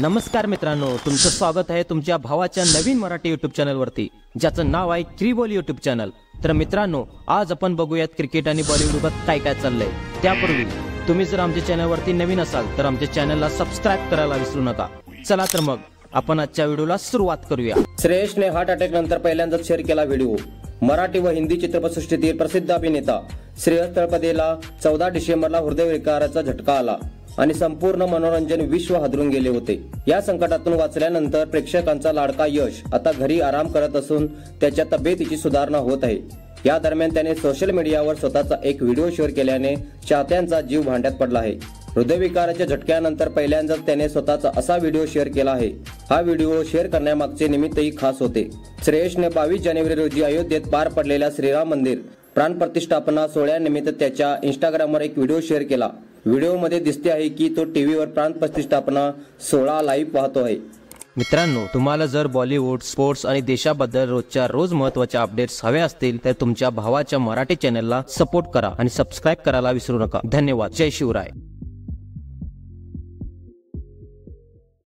नमस्कार मित्रांनो, तुमचं स्वागत आहे तुमच्या भावाच्या नवीन मराठी युट्यूब चॅनलवरती, ज्याचं नाव आहे त्रिबोली युट्यूब चॅनल। तर मित्रांनो, आज आपण बघूयात क्रिकेट आणि बॉलिवूडवर काय काय चाललंय। त्यापूर्वी तुम्ही जर आमच्या चॅनलवरती नवीन असाल तर आमच्या चॅनलला सबस्क्राइब करायला विसरू नका। चला तर मग आपण आजच्या व्हिडिओला सुरुवात करूया। श्रेयसने हार्ट अटॅक नंतर पहिल्यांदाच शेअर केला व्हिडिओ। मराठी व हिंदी चित्रपटसृष्टीतील प्रसिद्ध अभिनेता श्रेयस तळपदेला 14 डिसेंबरला हृदयविकाराचा झटका आला आणि संपूर्ण मनोरंजन विश्व हादरून गेले होते। या संकटातून वाचल्यानंतर प्रेक्षकांचा लाडका यश आता घरी आराम करत असून त्याच्या तब्येतीची सुधारणा होत आहे। या दरम्यान त्याने सोशल मीडियावर स्वतःचा एक व्हिडिओ शेअर केल्याने चाहत्यांचा जीव भांड्यात पडला आहे। हृदयविकाराच्या झटक्यानंतर पहिल्यांदाच त्याने स्वतःचा असा व्हिडिओ शेअर केला आहे। हा व्हिडिओ शेअर करण्यामागचे निमित्तही खास होते। श्रेयसने 22 जानेवारी रोजी अयोध्येत पार पडलेल्या श्रीराम मंदिर प्राणप्रतिष्ठापना सोहळ्यानिमित्त त्याच्या इंस्टाग्रामवर एक व्हिडिओ शेअर केला। व्हिडिओमध्ये दिसते आहे की तो टीव्हीवर प्राणप्रतिष्ठापना सोहळा लाईव्ह पाहतो आहे। मित्रांनो, तुम्हाला जर बॉलिवूड, स्पोर्ट्स आणि देशाबद्दल रोजच्या रोज महत्त्वाच्या अपडेट्स हवे असतील तर तुमच्या भावाच्या मराठी चॅनलला सपोर्ट करा आणि सबस्क्राइब करायला विसरू नका। धन्यवाद। जय शिवराय।